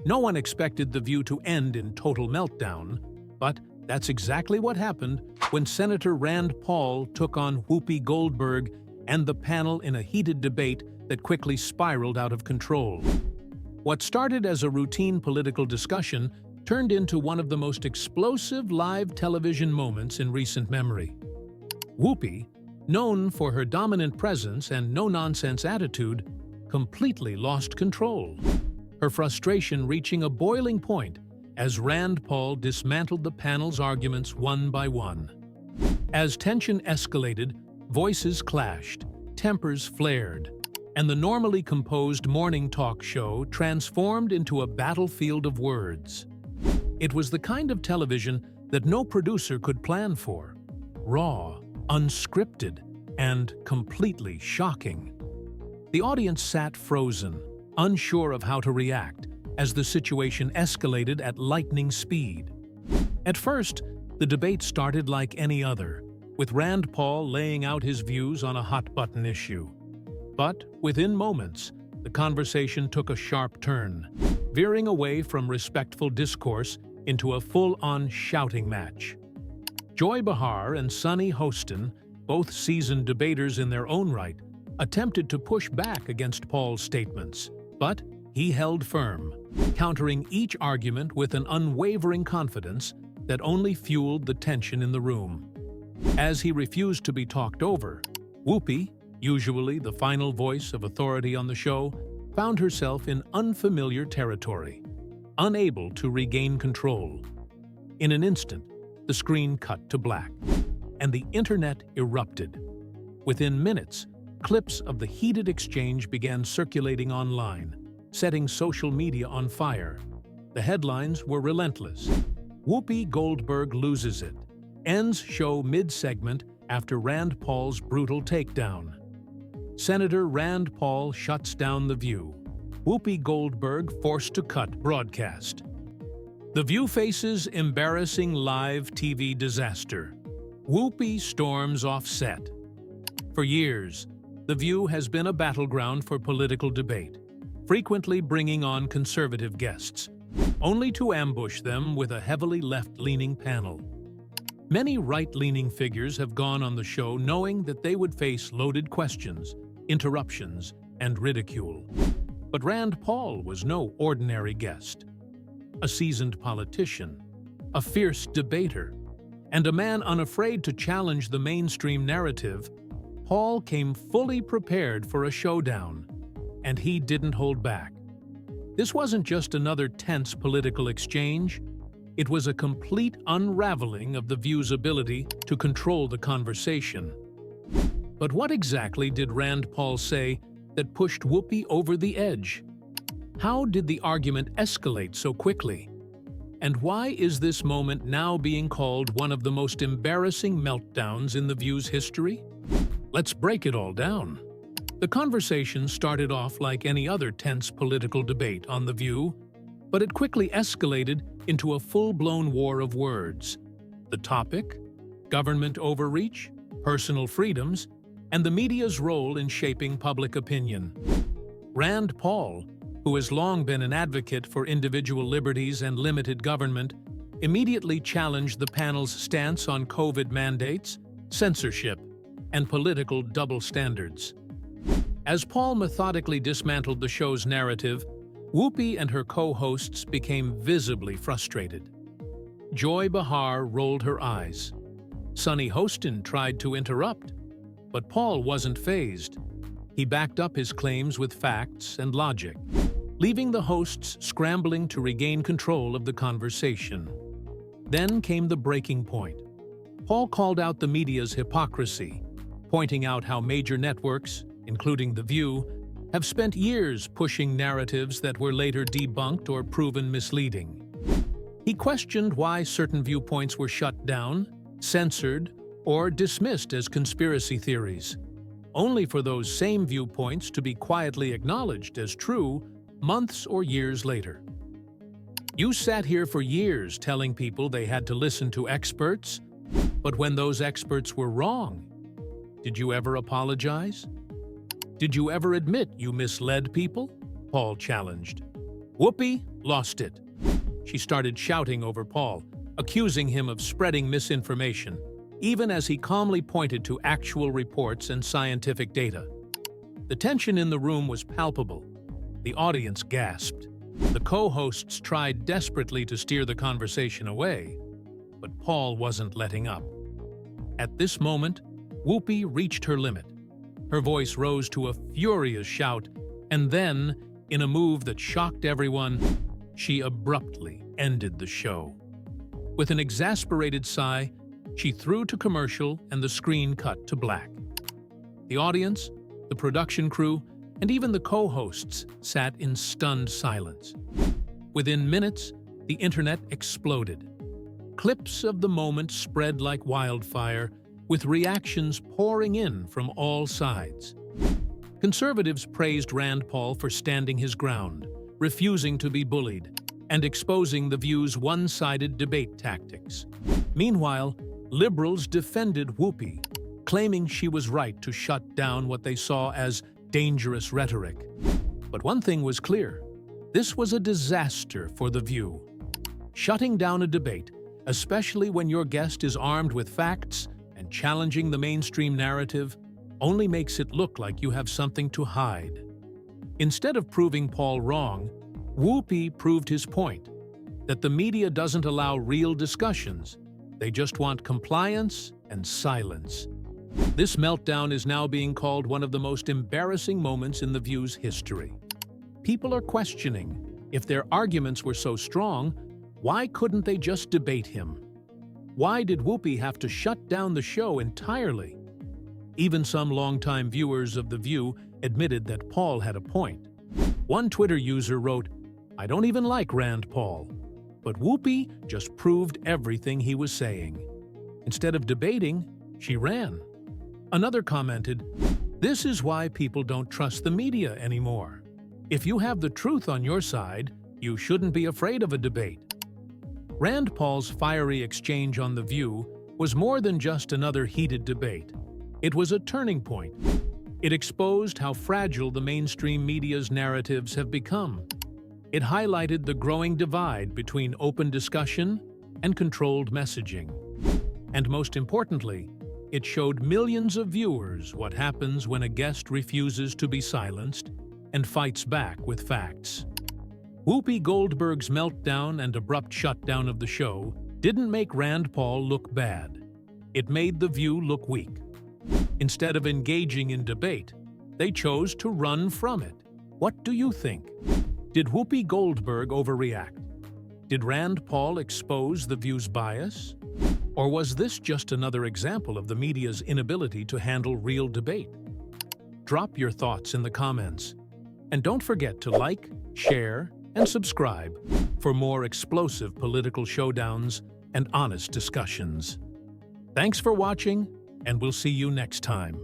No one expected The View to end in total meltdown, but that's exactly what happened when Senator Rand Paul took on Whoopi Goldberg and the panel in a heated debate that quickly spiraled out of control. What started as a routine political discussion turned into one of the most explosive live television moments in recent memory. Whoopi, known for her dominant presence and no-nonsense attitude, completely lost control, her frustration reaching a boiling point as Rand Paul dismantled the panel's arguments one by one. As tension escalated, voices clashed, tempers flared, and the normally composed morning talk show transformed into a battlefield of words. It was the kind of television that no producer could plan for. Raw, unscripted, and completely shocking. The audience sat frozen, unsure of how to react, as the situation escalated at lightning speed. At first, the debate started like any other, with Rand Paul laying out his views on a hot-button issue. But within moments, the conversation took a sharp turn, veering away from respectful discourse into a full-on shouting match. Joy Behar and Sunny Hostin, both seasoned debaters in their own right, attempted to push back against Paul's statements, but he held firm, countering each argument with an unwavering confidence that only fueled the tension in the room. As he refused to be talked over, Whoopi, usually the final voice of authority on the show, found herself in unfamiliar territory, unable to regain control. In an instant, the screen cut to black, and the internet erupted. Within minutes, clips of the heated exchange began circulating online, setting social media on fire. The headlines were relentless. Whoopi Goldberg loses it. Ends show mid-segment after Rand Paul's brutal takedown. Senator Rand Paul shuts down The View. Whoopi Goldberg forced to cut broadcast. The View faces embarrassing live TV disaster. Whoopi storms off set. For years, The View has been a battleground for political debate, frequently bringing on conservative guests, only to ambush them with a heavily left-leaning panel. Many right-leaning figures have gone on the show knowing that they would face loaded questions, interruptions, and ridicule. But Rand Paul was no ordinary guest. A seasoned politician, a fierce debater, and a man unafraid to challenge the mainstream narrative, Paul came fully prepared for a showdown, and he didn't hold back. This wasn't just another tense political exchange. It was a complete unraveling of The View's ability to control the conversation. But what exactly did Rand Paul say that pushed Whoopi over the edge? How did the argument escalate so quickly? And why is this moment now being called one of the most embarrassing meltdowns in The View's history? Let's break it all down. The conversation started off like any other tense political debate on The View, but it quickly escalated into a full-blown war of words. The topic: government overreach, personal freedoms, and the media's role in shaping public opinion. Rand Paul, who has long been an advocate for individual liberties and limited government, immediately challenged the panel's stance on COVID mandates, censorship, and political double standards. As Paul methodically dismantled the show's narrative, Whoopi and her co-hosts became visibly frustrated. Joy Behar rolled her eyes. Sunny Hostin tried to interrupt, but Paul wasn't fazed. He backed up his claims with facts and logic, leaving the hosts scrambling to regain control of the conversation. Then came the breaking point. Paul called out the media's hypocrisy, pointing out how major networks, including The View, have spent years pushing narratives that were later debunked or proven misleading. He questioned why certain viewpoints were shut down, censored, or dismissed as conspiracy theories, only for those same viewpoints to be quietly acknowledged as true months or years later. You sat here for years telling people they had to listen to experts, but when those experts were wrong, did you ever apologize? Did you ever admit you misled people? Paul challenged. Whoopi lost it. She started shouting over Paul, accusing him of spreading misinformation, even as he calmly pointed to actual reports and scientific data. The tension in the room was palpable. The audience gasped. The co-hosts tried desperately to steer the conversation away, but Paul wasn't letting up. At this moment, Whoopi reached her limit. Her voice rose to a furious shout, and then, in a move that shocked everyone, she abruptly ended the show. With an exasperated sigh, she threw to commercial and the screen cut to black. The audience, the production crew, and even the co-hosts sat in stunned silence. Within minutes, the internet exploded. Clips of the moment spread like wildfire, with reactions pouring in from all sides. Conservatives praised Rand Paul for standing his ground, refusing to be bullied, and exposing The View's one-sided debate tactics. Meanwhile, liberals defended Whoopi, claiming she was right to shut down what they saw as dangerous rhetoric. But one thing was clear: this was a disaster for The View. Shutting down a debate, especially when your guest is armed with facts and challenging the mainstream narrative, only makes it look like you have something to hide. Instead of proving Paul wrong, Whoopi proved his point, that the media doesn't allow real discussions. They just want compliance and silence. This meltdown is now being called one of the most embarrassing moments in The View's history. People are questioning, if their arguments were so strong, why couldn't they just debate him? Why did Whoopi have to shut down the show entirely? Even some longtime viewers of The View admitted that Paul had a point. One Twitter user wrote, "I don't even like Rand Paul, but Whoopi just proved everything he was saying. Instead of debating, she ran." Another commented, "This is why people don't trust the media anymore. If you have the truth on your side, you shouldn't be afraid of a debate." Rand Paul's fiery exchange on The View was more than just another heated debate. It was a turning point. It exposed how fragile the mainstream media's narratives have become. It highlighted the growing divide between open discussion and controlled messaging. And most importantly, it showed millions of viewers what happens when a guest refuses to be silenced and fights back with facts. Whoopi Goldberg's meltdown and abrupt shutdown of the show didn't make Rand Paul look bad. It made The View look weak. Instead of engaging in debate, they chose to run from it. What do you think? Did Whoopi Goldberg overreact? Did Rand Paul expose The View's bias? Or was this just another example of the media's inability to handle real debate? Drop your thoughts in the comments. And don't forget to like, share, and subscribe for more explosive political showdowns and honest discussions. Thanks for watching, and we'll see you next time.